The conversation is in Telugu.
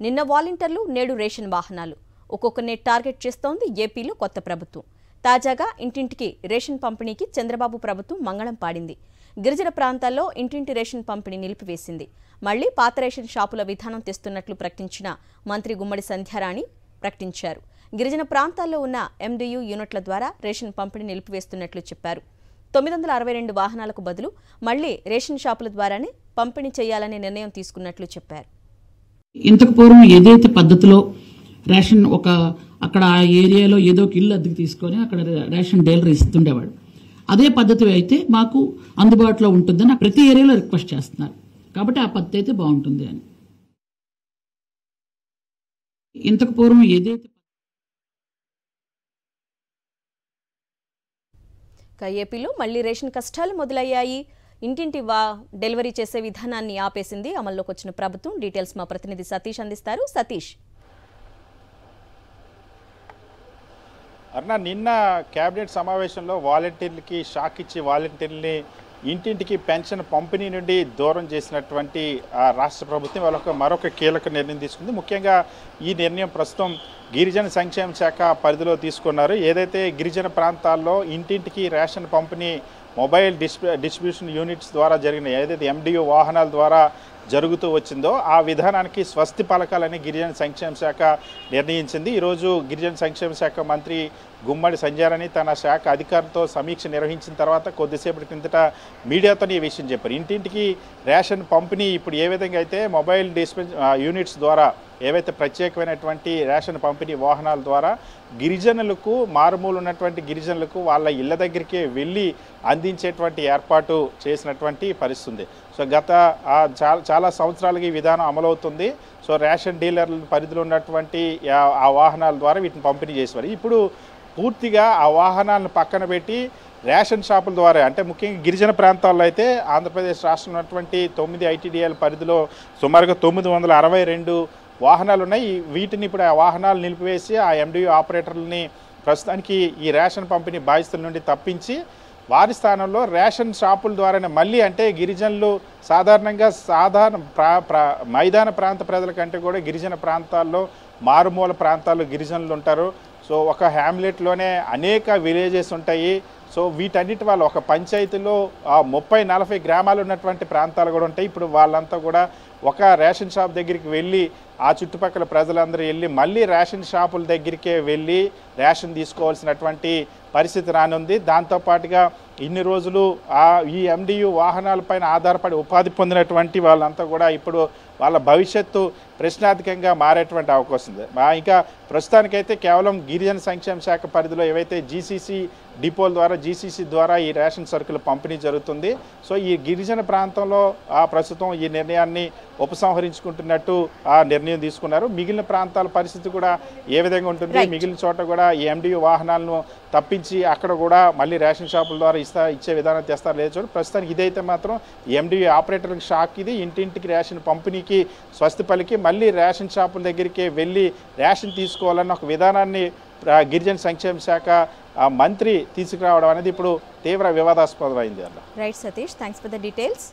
నిన్న వాలంటీర్లు నేడు రేషన్ వాహనాలు ఒక్కొక్కనే టార్గెట్ చేస్తోంది ఏపీలో కొత్త ప్రభుత్వం. తాజాగా ఇంటింటికి రేషన్ పంపిణీకి చంద్రబాబు ప్రభుత్వం మంగళం పాడింది. గిరిజన ప్రాంతాల్లో ఇంటింటి రేషన్ పంపిణీ నిలిపివేసింది. మళ్లీ పాత రేషన్ షాపుల విధానం తెస్తున్నట్లు ప్రకటించిన మంత్రి గుమ్మడి సంధ్యారాణి ప్రకటించారు. గిరిజన ప్రాంతాల్లో ఉన్న ఎండియు యూనిట్ల ద్వారా రేషన్ పంపిణీ నిలిపివేస్తున్నట్లు చెప్పారు. 962 వాహనాలకు బదులు మళ్లీ రేషన్ షాపుల ద్వారానే పంపిణీ చేయాలనే నిర్ణయం తీసుకున్నట్లు చెప్పారు. ఇంతకు పూర్వం ఏదైతే పద్ధతిలో రేషన్ అక్కడ ఆ ఏరియాలో ఏదో ఒక ఇల్లు అద్దెకు తీసుకొని అక్కడ రేషన్ డీలర్ ఇస్తుండేవాడు. అదే పద్ధతి అయితే మాకు అందుబాటులో ఉంటుందని ప్రతి ఏరియాలో రిక్వెస్ట్ చేస్తున్నారు. కాబట్టి ఆ పద్ధతి అయితే బాగుంటుంది అని. ఇంతకు పూర్వం ఏదైతే ఏపీలో మళ్లీ రేషన్ కష్టాలు మొదలయ్యాయి. ఇంటింటి డెలివరీ చేసే విధానాన్ని ఆపేసింది అమల్లోకి వచ్చిన ప్రభుత్వం. డీటెయిల్స్ మా ప్రతినిధి సతీష్ అందిస్తారు. సతీష్, అరుణ, నిన్న కేబినెట్ సమావేశంలో వాలంటీర్లకి షాక్ ఇచ్చి వాలంటీర్లని ఇంటింటికి పెన్షన్ పంపిణీ నుండి దూరం చేసినటువంటి రాష్ట్ర ప్రభుత్వం వాళ్ళ మరొక కీలక నిర్ణయం తీసుకుంది. ముఖ్యంగా ఈ నిర్ణయం ప్రస్తుతం గిరిజన సంక్షేమ శాఖ పరిధిలో తీసుకున్నారు. ఏదైతే గిరిజన ప్రాంతాల్లో ఇంటింటికి రేషన్ పంపిణీ మొబైల్ డిస్ట్రిబ్యూషన్ యూనిట్స్ ద్వారా జరిగిన ఏదైతే ఎండియు వాహనాల ద్వారా జరుగుతూ వచ్చిందో ఆ విధానానికి స్వస్తి పలకాలని గిరిజన సంక్షేమ శాఖ నిర్ణయించింది. ఈరోజు గిరిజన సంక్షేమ శాఖ మంత్రి గుమ్మడి సంధ్యారాణి తన శాఖ అధికారులతో సమీక్ష నిర్వహించిన తర్వాత కొద్దిసేపటి కిందట మీడియాతో ఈ విషయం చెప్పారు. ఇంటింటికి రేషన్ పంపిణీ ఇప్పుడు ఏ విధంగా అయితే మొబైల్ యూనిట్స్ ద్వారా ఏవైతే ప్రత్యేకమైనటువంటి రేషన్ పంపిణీ వాహనాల ద్వారా గిరిజనులకు మారుమూలు ఉన్నటువంటి గిరిజనులకు వాళ్ళ ఇళ్ల దగ్గరికే వెళ్ళి అందించేటువంటి ఏర్పాటు చేసినటువంటి పరిస్థితి. సో గత చాలా సంవత్సరాలుగా ఈ విధానం అమలవుతుంది. సో రేషన్ డీలర్ల పరిధిలో ఉన్నటువంటి ఆ వాహనాల ద్వారా వీటిని పంపిణీ చేసేవారు. ఇప్పుడు పూర్తిగా ఆ వాహనాలను పక్కన పెట్టి రేషన్ షాపుల ద్వారా, అంటే ముఖ్యంగా గిరిజన ప్రాంతాల్లో అయితే ఆంధ్రప్రదేశ్ రాష్ట్రంలో ఉన్నటువంటి 9 ఐటీడీఏల పరిధిలో సుమారుగా 962 వాహనాలు ఉన్నాయి. వీటిని ఇప్పుడు ఆ వాహనాలు నిలిపివేసి ఆ ఎండియు ఆపరేటర్లని ప్రస్తుతానికి ఈ రేషన్ పంపిణీ బాధ్యతల నుండి తప్పించి వారి స్థానంలో రేషన్ షాపుల ద్వారానే మళ్ళీ, అంటే గిరిజనులు సాధారణంగా మైదాన ప్రాంత ప్రజల కంటే కూడా గిరిజన ప్రాంతాల్లో మారుమూల ప్రాంతాల్లో గిరిజనులు ఉంటారు. సో ఒక హ్యామ్లెట్లోనే అనేక విలేజెస్ ఉంటాయి. సో వీటన్నిటి వాళ్ళు ఒక పంచాయతీలో 30-40 గ్రామాలు ఉన్నటువంటి ప్రాంతాలు కూడా ఉంటాయి. ఇప్పుడు వాళ్ళంతా కూడా ఒక రేషన్ షాప్ దగ్గరికి వెళ్ళి ఆ చుట్టుపక్కల ప్రజలందరూ వెళ్ళి మళ్ళీ రేషన్ షాపుల దగ్గరికే వెళ్ళి రేషన్ తీసుకోవాల్సినటువంటి పరిస్థితి రానుంది. దాంతోపాటుగా ఇన్ని రోజులు ఈ ఎండియు వాహనాలపైన ఆధారపడి ఉపాధి పొందినటువంటి వాళ్ళంతా కూడా ఇప్పుడు వాళ్ళ భవిష్యత్తు ప్రశ్నార్థకంగా మారేటువంటి అవకాశం ఉంది. ఇంకా ప్రస్తుతానికైతే కేవలం గిరిజన సంక్షేమ శాఖ పరిధిలో ఏవైతే జీసీసీ డిపోల ద్వారా జీసీసీ ద్వారా ఈ రేషన్ సరుకులు పంపిణీ జరుగుతుంది. సో ఈ గిరిజన ప్రాంతంలో ప్రస్తుతం ఈ నిర్ణయాన్ని ఉపసంహరించుకుంటున్నట్టు ఆ నిర్ణయం తీసుకున్నారు. మిగిలిన ప్రాంతాల పరిస్థితి కూడా ఏ విధంగా ఉంటుంది, మిగిలిన చోట కూడా ఈ ఎండియు వాహనాలను తప్పించి అక్కడ కూడా మళ్ళీ రేషన్ షాపుల ద్వారా ఇచ్చే విధానం తెస్తారు లేదు చూడండి. ప్రస్తుతానికి ఇదైతే మాత్రం ఎండియు ఆపరేటర్లకు షాక్ ఇది. ఇంటింటికి రేషన్ పంపిణీకి స్వస్తి పలికి మళ్ళీ రేషన్ షాపుల దగ్గరికి వెళ్ళి రేషన్ తీసుకోవాలన్న ఒక విధానాన్ని గిరిజన సంక్షేమ శాఖ మంత్రి తీసుకురావడం అనేది ఇప్పుడు తీవ్ర వివాదాస్పదమైంది. Right Satish, thanks for the details.